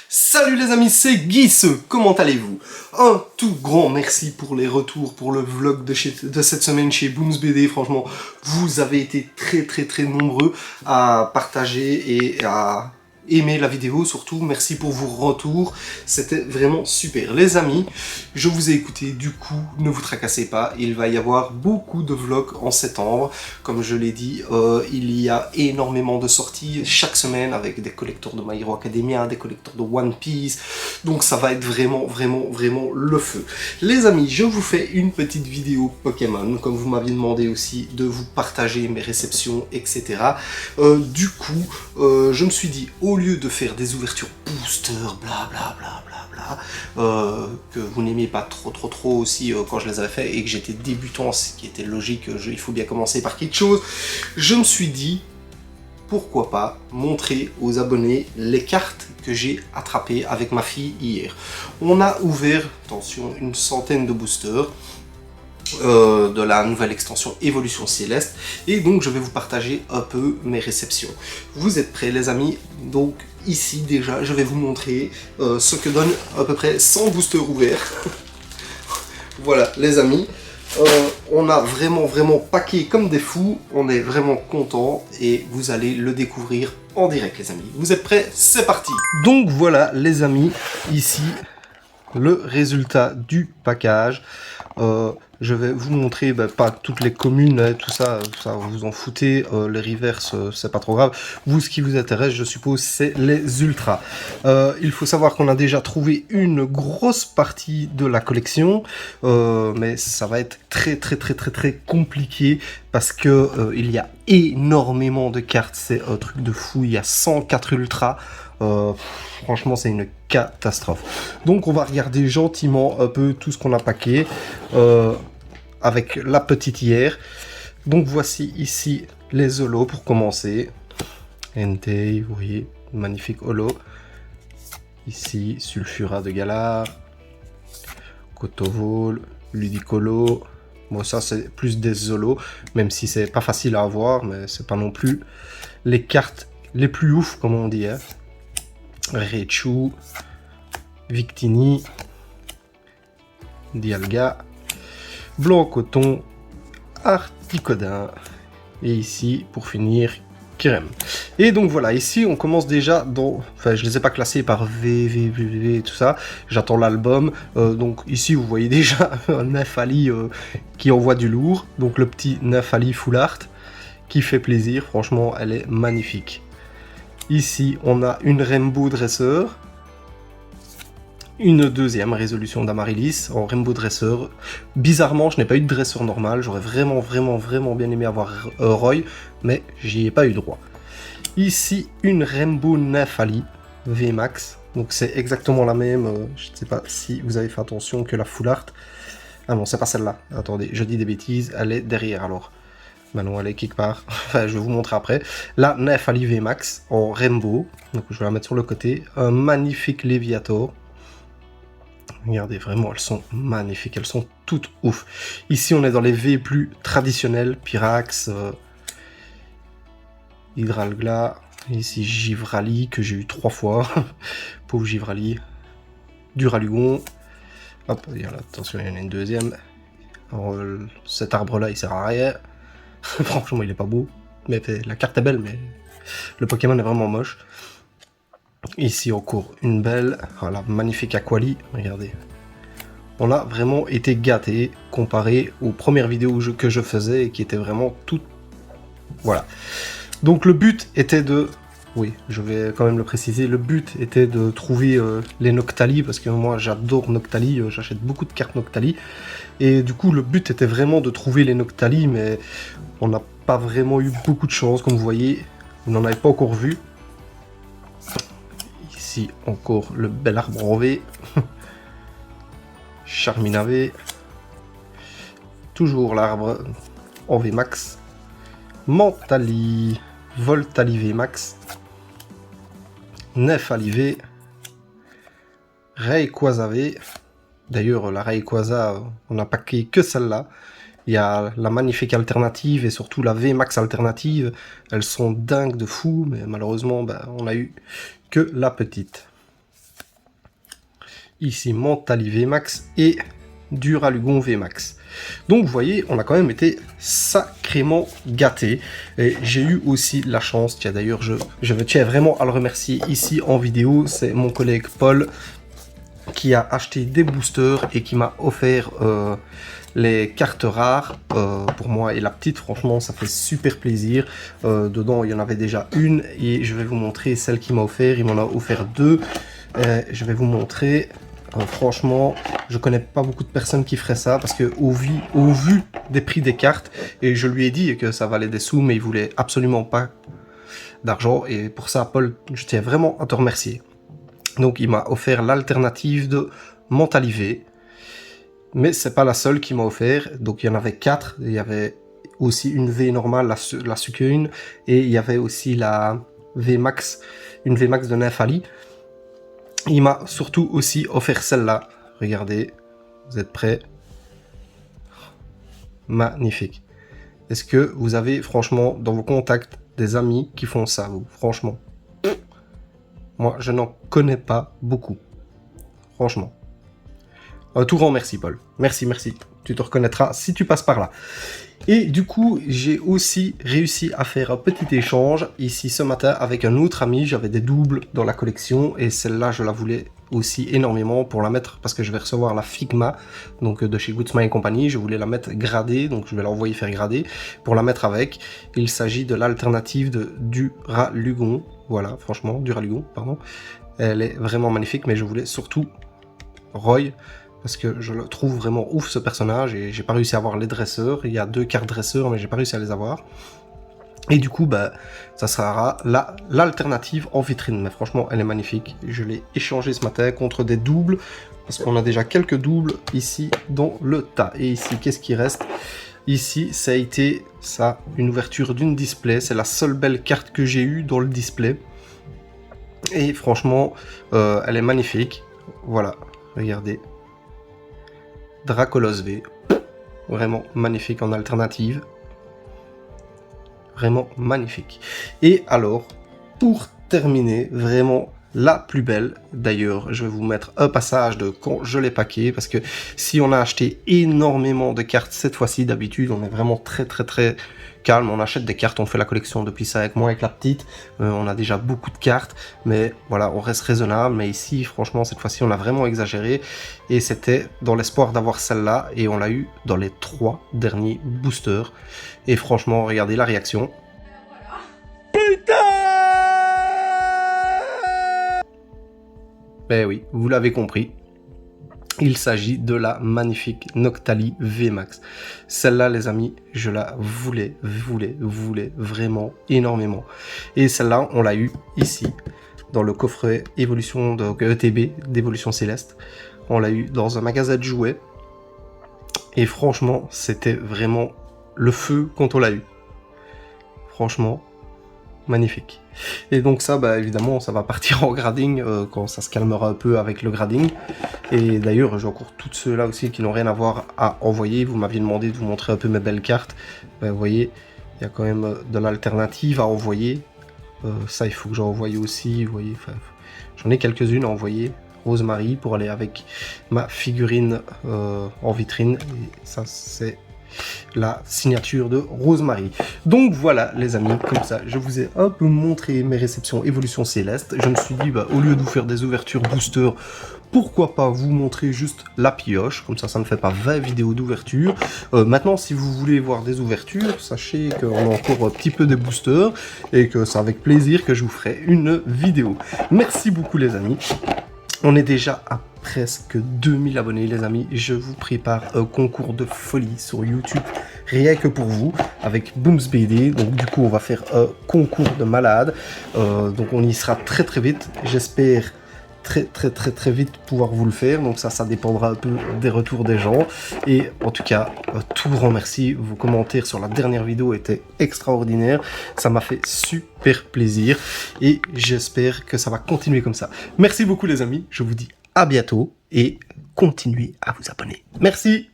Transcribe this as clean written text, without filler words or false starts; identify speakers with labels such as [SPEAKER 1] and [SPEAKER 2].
[SPEAKER 1] Salut les amis, c'est Guisse, comment allez-vous? Un tout grand merci pour les retours, pour le vlog de cette semaine chez Booms BD. Franchement, vous avez été très nombreux à partager et à aimer la vidéo. Surtout, merci pour vos retours, c'était vraiment super. Les amis, je vous ai écouté, du coup, ne vous tracassez pas, il va y avoir beaucoup de vlogs en septembre. Comme je l'ai dit, il y a énormément de sorties chaque semaine avec des collecteurs de My Hero Academia, des collecteurs de One Piece. Donc ça va être vraiment le feu. Les amis, je vous fais une petite vidéo Pokémon, comme vous m'aviez demandé aussi de vous partager mes réceptions, etc. Du coup, je me suis dit, au lieu de faire des ouvertures booster, que vous n'aimiez pas trop aussi quand je les avais fait et que j'étais débutant, ce qui était logique, il faut bien commencer par quelque chose, je me suis dit, pourquoi pas montrer aux abonnés les cartes que j'ai attrapées avec ma fille hier. On a ouvert, attention, une centaine de boosters de la nouvelle extension Évolution Céleste, et donc je vais vous partager un peu mes réceptions. Vous êtes prêts les amis? Donc ici déjà je vais vous montrer ce que donne à peu près 100 boosters ouverts. Voilà les amis, on a vraiment paqué comme des fous, on est vraiment content et vous allez le découvrir en direct les amis. Vous êtes prêts? C'est parti! Donc voilà les amis, ici le résultat du package. Je vais vous montrer, pas toutes les communes, hein, tout ça vous en foutez, les reverse, c'est pas trop grave. Vous, ce qui vous intéresse, je suppose, c'est les ultras. Il faut savoir qu'on a déjà trouvé une grosse partie de la collection, mais ça va être très compliqué parce que il y a énormément de cartes, c'est un truc de fou, il y a 104 ultras. Franchement c'est une catastrophe. Donc on va regarder gentiment un peu tout ce qu'on a packé avec la petite hier. Donc voici ici les holos pour commencer. Entei, vous voyez, magnifique holo. Ici Sulfura de Galar, Kotovol, Ludicolo. Bon ça c'est plus des holos, même si c'est pas facile à avoir, mais c'est pas non plus les cartes les plus ouf comme on dit, hein. Raichu, Victini, Dialga, Blanc Coton, Articodin, et ici, pour finir, Kirem. Et donc voilà, ici on commence déjà dans... Enfin, je les ai pas classés par V, et tout ça, j'attends l'album. Donc ici, vous voyez déjà un Nefali qui envoie du lourd, donc le petit Nefali Full Art, qui fait plaisir, franchement, elle est magnifique. Ici, on a une Rainbow Dresseur, une deuxième résolution d'Amaryllis en Rainbow Dresseur. Bizarrement, je n'ai pas eu de dresseur normal, j'aurais vraiment bien aimé avoir Roy, mais j'y ai pas eu droit. Ici, une Rainbow Nefali VMAX, donc c'est exactement la même, je ne sais pas si vous avez fait attention que la Full Art. Ah non, c'est pas celle-là, attendez, je dis des bêtises, elle est derrière alors. Maintenant elle est quelque part, enfin je vais vous montrer après. La Nefali VMAX en Rainbow, donc je vais la mettre sur le côté. Un magnifique Léviator. Regardez, vraiment elles sont magnifiques, elles sont toutes ouf. Ici on est dans les V plus traditionnels, Pyrax, Hydralgla, ici Givrali que j'ai eu 3 fois, pauvre Givrali, Duralugon, hop, attention il y en a une deuxième. Alors, cet arbre là il sert à rien. Franchement, il est pas beau. Mais la carte est belle, mais le Pokémon est vraiment moche. Ici, encore une belle. Voilà, magnifique Aquali. Regardez. On a vraiment été gâtés comparé aux premières vidéos que je faisais et qui étaient vraiment toutes... Voilà. Donc, le but était de... Oui, je vais quand même le préciser. Le but était de trouver les Noctali, parce que moi, j'adore Noctali. J'achète beaucoup de cartes Noctali. Et du coup, le but était vraiment de trouver les Noctali, mais on n'a pas vraiment eu beaucoup de chance, comme vous voyez. Vous n'en avez pas encore vu. Ici, encore le bel arbre en V. Charminavé. Toujours l'arbre en V max. Mentali. Voltali V max. Nefali V. Rayquaza V. D'ailleurs, la Rayquaza, on n'a packé que celle-là. Il y a la magnifique alternative et surtout la VMAX alternative. Elles sont dingues de fou, mais malheureusement, on a eu que la petite. ici Mentali VMAX et Duralugon VMAX. Donc vous voyez, on a quand même été sacrément gâtés. Et j'ai eu aussi la chance, tiens d'ailleurs je tiens vraiment à le remercier ici en vidéo, c'est mon collègue Paul qui a acheté des boosters et qui m'a offert les cartes rares pour moi et la petite. Franchement ça fait super plaisir. Dedans il y en avait déjà une et je vais vous montrer celle qu'il m'a offert. Il m'en a offert deux. Je vais vous montrer. Franchement, je connais pas beaucoup de personnes qui feraient ça parce que au vu des prix des cartes, et je lui ai dit que ça valait des sous, mais il voulait absolument pas d'argent, et pour ça, Paul, je tiens vraiment à te remercier. Donc, il m'a offert l'alternative de Mentali V, mais c'est pas la seule qu'il m'a offert. Donc, il y en avait 4. Il y avait aussi une V normale, la Suicune, et il y avait aussi la VMAX, une VMAX de Nymphali. Il m'a surtout aussi offert celle-là. Regardez, vous êtes prêts? Magnifique. Est-ce que vous avez franchement dans vos contacts des amis qui font ça, vous? Franchement. Moi, je n'en connais pas beaucoup. Franchement. Un tout grand merci, Paul. Merci, merci. Tu te reconnaîtras si tu passes par là. Et du coup, j'ai aussi réussi à faire un petit échange ici ce matin avec un autre ami. J'avais des doubles dans la collection et celle-là, je la voulais aussi énormément pour la mettre parce que je vais recevoir la Figma donc de chez Goodsman et compagnie. Je voulais la mettre gradée, donc je vais l'envoyer faire grader pour la mettre avec. Il s'agit de l'alternative de Duralugon. Voilà, franchement, Duralugon, pardon. Elle est vraiment magnifique, mais je voulais surtout Roy. Parce que je le trouve vraiment ouf ce personnage et j'ai pas réussi à avoir les dresseurs. Il y a 2 cartes dresseurs mais j'ai pas réussi à les avoir. Et du coup bah ça sera l'alternative en vitrine. Mais franchement elle est magnifique. Je l'ai échangé ce matin contre des doubles. Parce qu'on a déjà quelques doubles ici dans le tas. Et ici qu'est-ce qui reste? Ici ça a été ça, une ouverture d'une display. C'est la seule belle carte que j'ai eue dans le display. Et franchement elle est magnifique. Voilà, regardez. Dracolos V, vraiment magnifique en alternative, vraiment magnifique. Et alors, pour terminer, vraiment la plus belle, d'ailleurs, je vais vous mettre un passage de quand je l'ai packé, parce que si on a acheté énormément de cartes cette fois-ci, d'habitude, on est vraiment très calme, on achète des cartes, on fait la collection depuis ça avec moi, avec la petite, on a déjà beaucoup de cartes, mais voilà, on reste raisonnable, mais ici, franchement, cette fois-ci, on a vraiment exagéré, et c'était dans l'espoir d'avoir celle-là, et on l'a eu dans les 3 derniers boosters, et franchement, regardez la réaction. Putain! Ben oui, vous l'avez compris. Il s'agit de la magnifique Noctali VMAX. Celle-là, les amis, je la voulais vraiment énormément. Et celle-là, on l'a eu ici, dans le coffret évolution de ETB d'Évolution Céleste. On l'a eu dans un magasin de jouets. Et franchement, c'était vraiment le feu quand on l'a eu. Franchement, magnifique. Et donc ça, bah, évidemment, ça va partir en grading quand ça se calmera un peu avec le grading. Et d'ailleurs, j'ai encore toutes ceux-là aussi qui n'ont rien à voir à envoyer. Vous m'aviez demandé de vous montrer un peu mes belles cartes. Ben, vous voyez, il y a quand même de l'alternative à envoyer. Ça, il faut que j'en envoie aussi. Vous voyez, j'en ai quelques-unes à envoyer. Rosemary pour aller avec ma figurine en vitrine. Et ça, c'est la signature de Rosemary. Donc voilà les amis, comme ça je vous ai un peu montré mes réceptions Évolution Céleste. Je me suis dit bah, au lieu de vous faire des ouvertures booster, pourquoi pas vous montrer juste la pioche, comme ça ça ne fait pas 20 vidéos d'ouverture. Maintenant si vous voulez voir des ouvertures, sachez qu'on a encore un petit peu des boosters et que c'est avec plaisir que je vous ferai une vidéo. Merci beaucoup les amis. On est déjà à presque 2000 abonnés les amis. Je vous prépare un concours de folie sur YouTube, rien que pour vous, avec BoomsBD. Donc du coup on va faire un concours de malade. Donc on y sera très vite. J'espère très vite pouvoir vous le faire. Donc ça dépendra un peu des retours des gens. Et en tout cas, tout grand merci. Vos commentaires sur la dernière vidéo étaient extraordinaires. Ça m'a fait super plaisir. Et j'espère que ça va continuer comme ça. Merci beaucoup les amis. Je vous dis à bientôt. Et continuez à vous abonner. Merci.